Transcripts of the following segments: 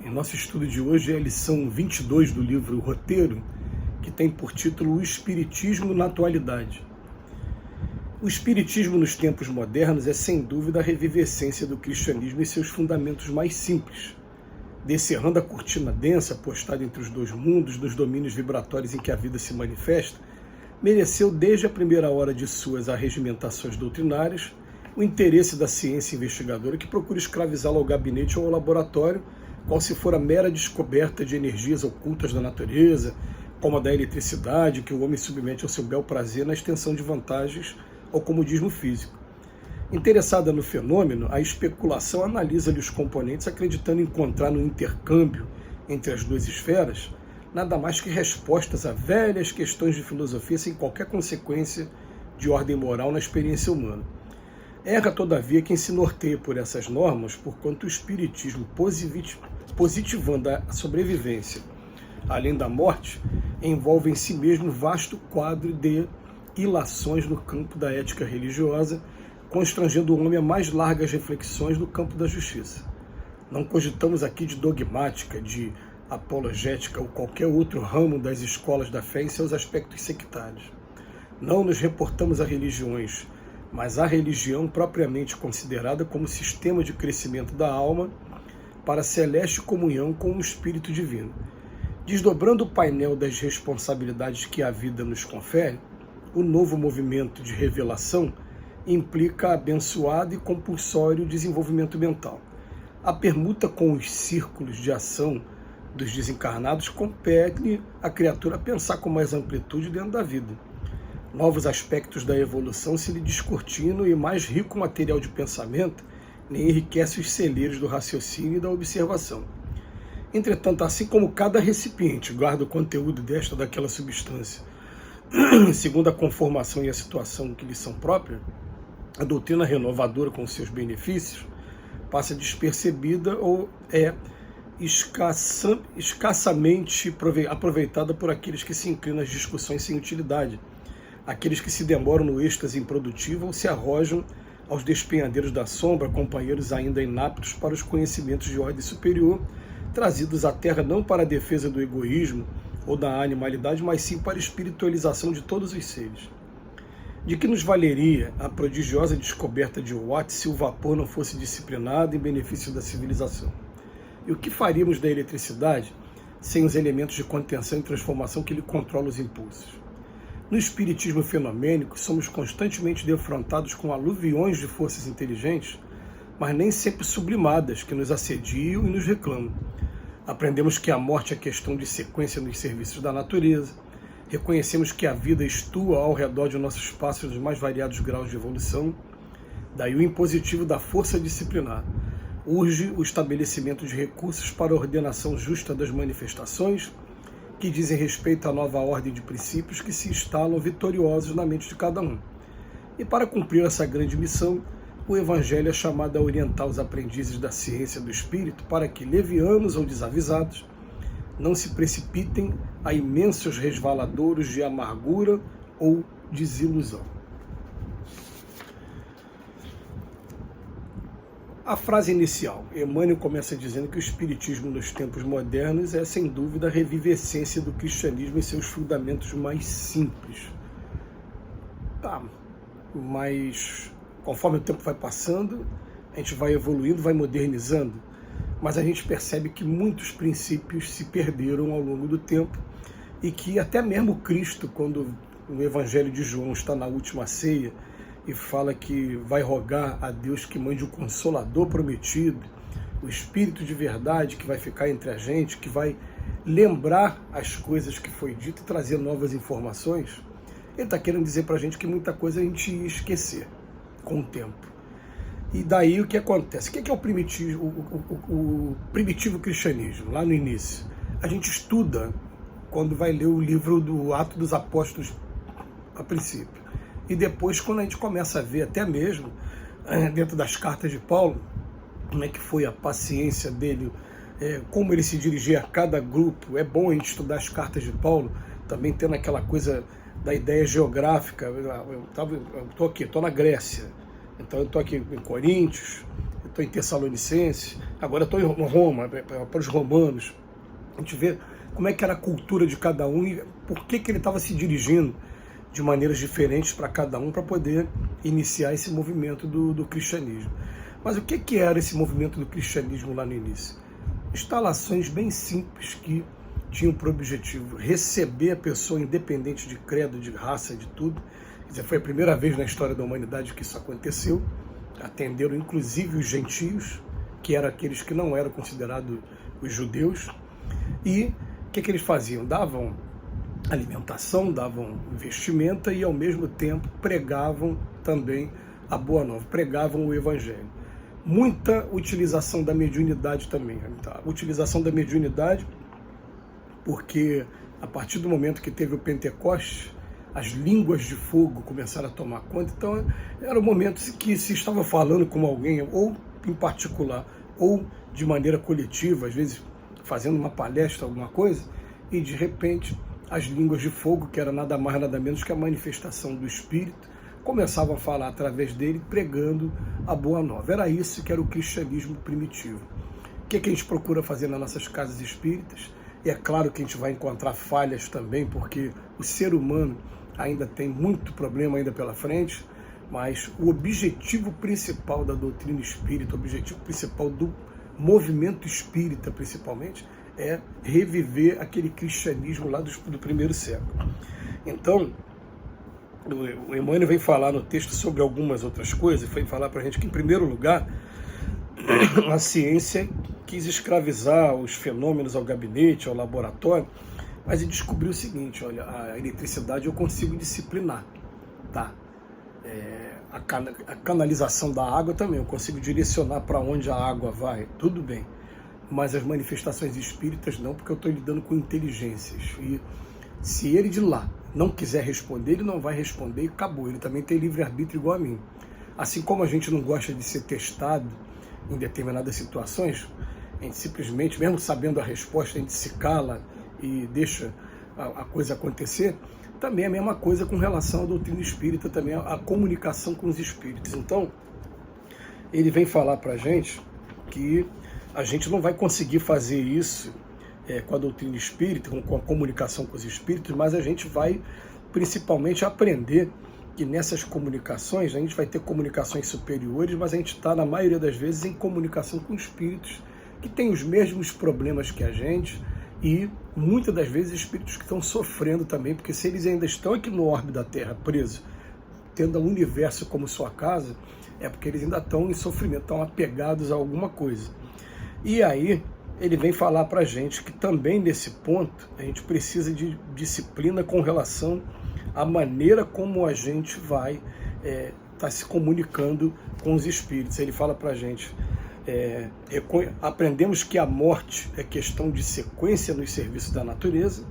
Em nosso estudo de hoje é a lição 22 do livro Roteiro, que tem por título O Espiritismo na Atualidade. O Espiritismo nos tempos modernos é sem dúvida a revivescência do cristianismo e seus fundamentos mais simples, descerrando a cortina densa postada entre os dois mundos, dos domínios vibratórios em que a vida se manifesta, mereceu desde a primeira hora de suas arregimentações doutrinárias o interesse da ciência investigadora que procura escravizá-la ao gabinete ou ao laboratório, qual se for a mera descoberta de energias ocultas da natureza, como a da eletricidade, que o homem submete ao seu bel prazer na extensão de vantagens ao comodismo físico. Interessada no fenômeno, a especulação analisa-lhe os componentes, acreditando encontrar no intercâmbio entre as duas esferas nada mais que respostas a velhas questões de filosofia sem qualquer consequência de ordem moral na experiência humana. Erra, todavia, quem se norteia por essas normas, porquanto o espiritismo, positivando a sobrevivência além da morte, envolve em si mesmo vasto quadro de ilações no campo da ética religiosa, constrangendo o homem a mais largas reflexões no campo da justiça. Não cogitamos aqui de dogmática, de apologética ou qualquer outro ramo das escolas da fé em seus aspectos sectários. Não nos reportamos a religiões, mas a religião propriamente considerada como sistema de crescimento da alma para a celeste comunhão com o Espírito Divino. Desdobrando o painel das responsabilidades que a vida nos confere, o novo movimento de revelação implica abençoado e compulsório desenvolvimento mental. A permuta com os círculos de ação dos desencarnados compete a criatura a pensar com mais amplitude dentro da vida. Novos aspectos da evolução se lhe descortinam e mais rico material de pensamento nem enriquece os celeiros do raciocínio e da observação. Entretanto, assim como cada recipiente guarda o conteúdo desta ou daquela substância, segundo a conformação e a situação que lhe são próprias, a doutrina renovadora com seus benefícios passa despercebida ou é escassamente aproveitada por aqueles que se inclinam às discussões sem utilidade, aqueles que se demoram no êxtase improdutivo ou se arrojam aos despenhadeiros da sombra, companheiros ainda inaptos para os conhecimentos de ordem superior, trazidos à Terra não para a defesa do egoísmo ou da animalidade, mas sim para a espiritualização de todos os seres. De que nos valeria a prodigiosa descoberta de Watt se o vapor não fosse disciplinado em benefício da civilização? E o que faríamos da eletricidade sem os elementos de contenção e transformação que lhe controlam os impulsos? No espiritismo fenomênico, somos constantemente defrontados com aluviões de forças inteligentes, mas nem sempre sublimadas, que nos assediam e nos reclamam. Aprendemos que a morte é questão de sequência nos serviços da natureza, reconhecemos que a vida estua ao redor de nosso espaço nos mais variados graus de evolução, daí o impositivo da força disciplinar. Urge o estabelecimento de recursos para a ordenação justa das manifestações, que dizem respeito à nova ordem de princípios que se instalam vitoriosos na mente de cada um. E para cumprir essa grande missão, o Evangelho é chamado a orientar os aprendizes da ciência do Espírito para que, levianos ou desavisados, não se precipitem a imensos resvaladouros de amargura ou desilusão. A frase inicial, Emmanuel começa dizendo que o espiritismo nos tempos modernos é, sem dúvida, a revivescência do cristianismo em seus fundamentos mais simples. Mas conforme o tempo vai passando, a gente vai evoluindo, vai modernizando, mas a gente percebe que muitos princípios se perderam ao longo do tempo e que até mesmo Cristo, quando no Evangelho de João está na última ceia, e fala que vai rogar a Deus que mande o Consolador prometido, o Espírito de verdade que vai ficar entre a gente, que vai lembrar as coisas que foi dito e trazer novas informações. Ele está querendo dizer para a gente que muita coisa a gente ia esquecer com o tempo. E daí o que acontece? O que é o primitivo cristianismo, lá no início? A gente estuda quando vai ler o livro do Atos dos Apóstolos a princípio. E depois, quando a gente começa a ver, até mesmo dentro das cartas de Paulo, como é que foi a paciência dele, como ele se dirigia a cada grupo. É bom a gente estudar as cartas de Paulo, também tendo aquela coisa da ideia geográfica. Eu estou aqui, estou na Grécia, então eu estou aqui em Coríntios, estou em Tessalonicenses, agora estou em Roma, para os romanos. A gente vê como é que era a cultura de cada um e por que ele estava se dirigindo de maneiras diferentes para cada um para poder iniciar esse movimento do cristianismo. Mas o que era esse movimento do cristianismo lá no início? Instalações bem simples que tinham por objetivo receber a pessoa independente de credo, de raça, de tudo. Quer dizer, foi a primeira vez na história da humanidade que isso aconteceu. Atenderam inclusive os gentios, que eram aqueles que não eram considerados os judeus. E o que eles faziam? Davam alimentação, davam vestimenta e ao mesmo tempo pregavam também a Boa Nova, pregavam o Evangelho. Muita utilização da mediunidade também. Tá? Utilização da mediunidade porque a partir do momento que teve o Pentecostes, as línguas de fogo começaram a tomar conta. Então era o momento que se estava falando com alguém, ou em particular, ou de maneira coletiva, às vezes fazendo uma palestra, alguma coisa, e de repente as línguas de fogo, que era nada mais nada menos que a manifestação do Espírito, começavam a falar através dele, pregando a Boa Nova. Era isso que era o cristianismo primitivo. O que a gente procura fazer nas nossas casas espíritas? E é claro que a gente vai encontrar falhas também, porque o ser humano ainda tem muito problema ainda pela frente, mas o objetivo principal da doutrina espírita, o objetivo principal do movimento espírita principalmente, é reviver aquele cristianismo lá do primeiro século. Então, o Emmanuel vem falar no texto sobre algumas outras coisas, vem falar para a gente que, em primeiro lugar, a ciência quis escravizar os fenômenos ao gabinete, ao laboratório, mas ele descobriu o seguinte: olha, a eletricidade eu consigo disciplinar, tá? A canalização da água também, eu consigo direcionar para onde a água vai, tudo bem. Mas as manifestações espíritas não, porque eu estou lidando com inteligências. E se ele de lá não quiser responder, ele não vai responder e acabou. Ele também tem livre-arbítrio igual a mim. Assim como a gente não gosta de ser testado em determinadas situações, a gente simplesmente, mesmo sabendo a resposta, a gente se cala e deixa a coisa acontecer. Também é a mesma coisa com relação à doutrina espírita, também a comunicação com os espíritos. Então, ele vem falar para a gente que a gente não vai conseguir fazer isso com a doutrina espírita, com a comunicação com os espíritos, mas a gente vai principalmente aprender que nessas comunicações, a gente vai ter comunicações superiores, mas a gente está, na maioria das vezes, em comunicação com espíritos que têm os mesmos problemas que a gente e, muitas das vezes, espíritos que estão sofrendo também, porque se eles ainda estão aqui no orbe da Terra, presos, tendo o universo como sua casa, é porque eles ainda estão em sofrimento, estão apegados a alguma coisa. E aí, ele vem falar para a gente que também nesse ponto a gente precisa de disciplina com relação à maneira como a gente vai estar se comunicando com os espíritos. Ele fala para a gente, aprendemos que a morte é questão de sequência nos serviços da natureza,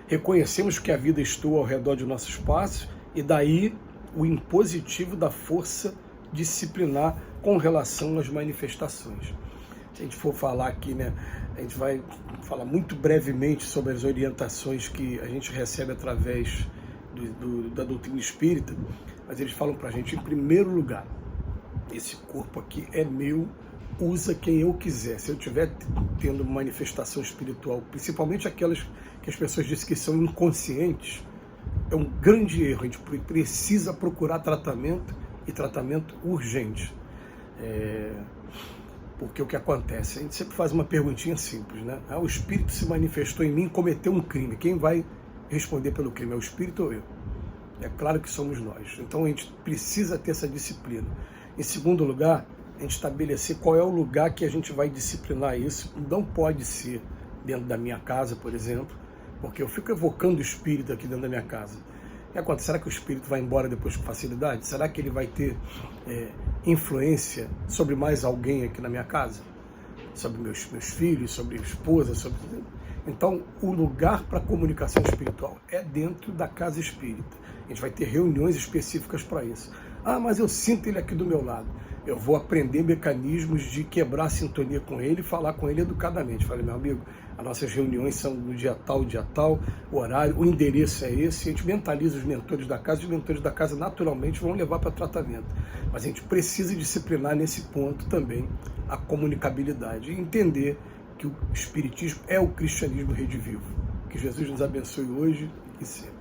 reconhecemos que a vida estua ao redor de nossos passos e daí o impositivo da força disciplinar com relação às manifestações. Se a gente for falar aqui, né, a gente vai falar muito brevemente sobre as orientações que a gente recebe através da doutrina espírita, mas eles falam para a gente, em primeiro lugar, esse corpo aqui é meu, usa quem eu quiser. Se eu estiver tendo uma manifestação espiritual, principalmente aquelas que as pessoas dizem que são inconscientes, é um grande erro. A gente precisa procurar tratamento e tratamento urgente. Porque o que acontece? A gente sempre faz uma perguntinha simples, né? O espírito se manifestou em mim e cometeu um crime. Quem vai responder pelo crime? É o espírito ou eu? É claro que somos nós. Então a gente precisa ter essa disciplina. Em segundo lugar, a gente estabelecer qual é o lugar que a gente vai disciplinar isso. Não pode ser dentro da minha casa, por exemplo, porque eu fico evocando o espírito aqui dentro da minha casa. O que acontece? Será que o espírito vai embora depois com facilidade? Será que ele vai ter influência sobre mais alguém aqui na minha casa? Sobre meus filhos, sobre a esposa, sobre... Então, o lugar para comunicação espiritual é dentro da casa espírita. A gente vai ter reuniões específicas para isso. Ah, mas eu sinto ele aqui do meu lado. Eu vou aprender mecanismos de quebrar a sintonia com ele e falar com ele educadamente. Falei, meu amigo, as nossas reuniões são no dia tal, o horário, o endereço é esse. A gente mentaliza os mentores da casa, e os mentores da casa naturalmente vão levar para tratamento. Mas a gente precisa disciplinar nesse ponto também a comunicabilidade e entender que o Espiritismo é o cristianismo redivivo. Que Jesus nos abençoe hoje e sempre.